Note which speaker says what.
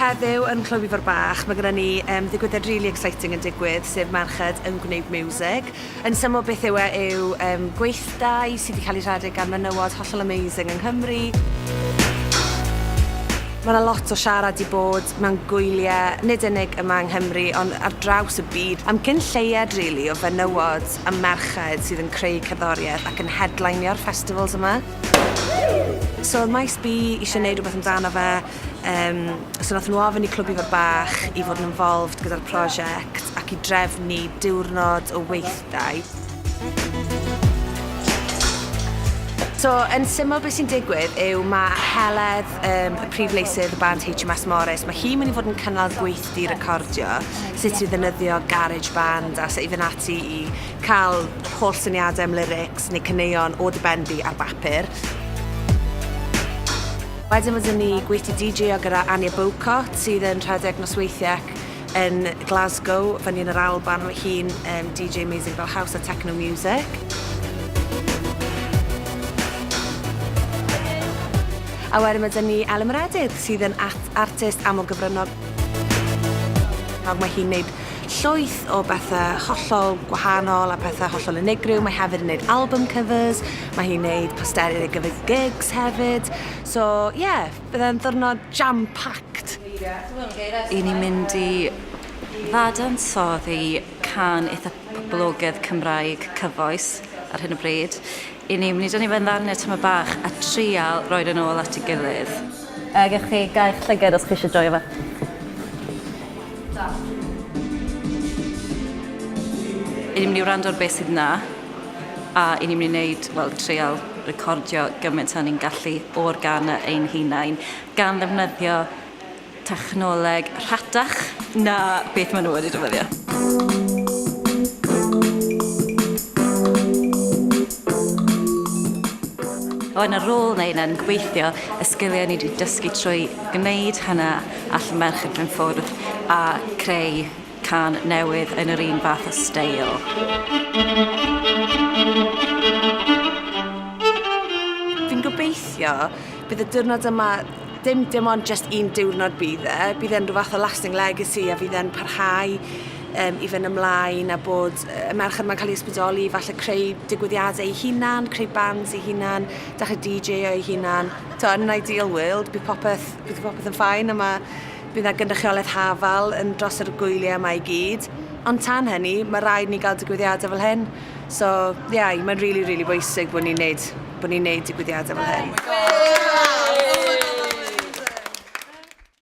Speaker 1: heddiw yn Clwb Ifor Bach, mae gyda ni ddigwyddiad really exciting yn digwydd, sef merched yn gwneud Miwsig. Yn syml beth yw gweithdai sydd wedi cael ei rhedeg gan menywod hollol amazing yng Nghymru. Mae yna lot o siarad i bod mewn gwyliau, nid unig yma yng Nghymru, ond ar draws y byd, am cyn-lleied really, o fenywod a merched sydd yn creu cerddoriaeth ac yn headlineio'r festivals yma. So maes B eisiau gwneud rhywbeth amdano fe, so nath nhw ofyn i Clwb Ifor Bach i fod yn involved gyda'r prosiect ac i drefnu diwrnod o weithdai. So, yn syml beth sy'n digwydd yw mae Heledd, y prifleisydd y band HMS Morris, mae hi'n mynd i fod yn cynnal gweithdi recordio sut i ddefnyddio garage band a sut i fynd ati i cael holl syniadau am lyrics neu caneuon o dibendi ar bapur. Wedyn mae ni gweithdi DJ o gyda Anya Bowcott sydd yn rhedeg nosweithiau yn Glasgow, fyny yn yr Alban, mae hi'n DJ amazing fel house a techno music. A wedyn mae ni Elan Evans sydd yn artist amlgyfrynol. Mae hi'n gwneud llwyth o bethau hollol gwahanol a bethau hollol unigryw. Mae hefyd yn gwneud album covers, mae hi'n gwneud posteri ar gyfer gigs hefyd. So, byddai'n ddiwrnod jam-packed.
Speaker 2: I ni'n mynd i ddadansoddi can eitha poblogaidd Cymraeg cyfoes ar hyn o bryd. I ni'n mynd i dynnu fe'n ddarnau tyma bach a trial roed yn ôl at ei gilydd. Gewch chi gael llygad os chi eisiau joio fe. I ni'n mynd i wrando ar beth sydd yna a i ni'n mynd i wneud, trial recordio gymaint a ni'n gallu o'r gana ein hunain gan ddefnyddio technoleg rhatach na beth maen nhw wedi defnyddio. O'n ar ôl neu yna'n gweithio, y sgiliau ni wedi dysgu trwy gwneud hynna all y merched mewn ffwrdd a creu can newydd yn yr un fath o steil.
Speaker 1: Fi'n gobeithio bydd y diwrnod yma dim ond just un diwrnod bydd e'n rhyw fath o lasting legacy a fydd e'n parhau i fynd ymlaen a bod y merched ma'n cael ei ysbrydoli falle creu digwyddiadau ei hunan, creu bands ei hunan, dechrau DJ o'i hunan. Yn an ideal world, bydd popeth yn ffain a bydd yna gynrychiolaeth hafal yn dros yr gwyliau yma i gyd. Ond tan hynny, mae rhaid ni gael digwyddiadau fel hyn. So, mae'n really bwysig bod ni'n neud digwyddiadau fel hyn.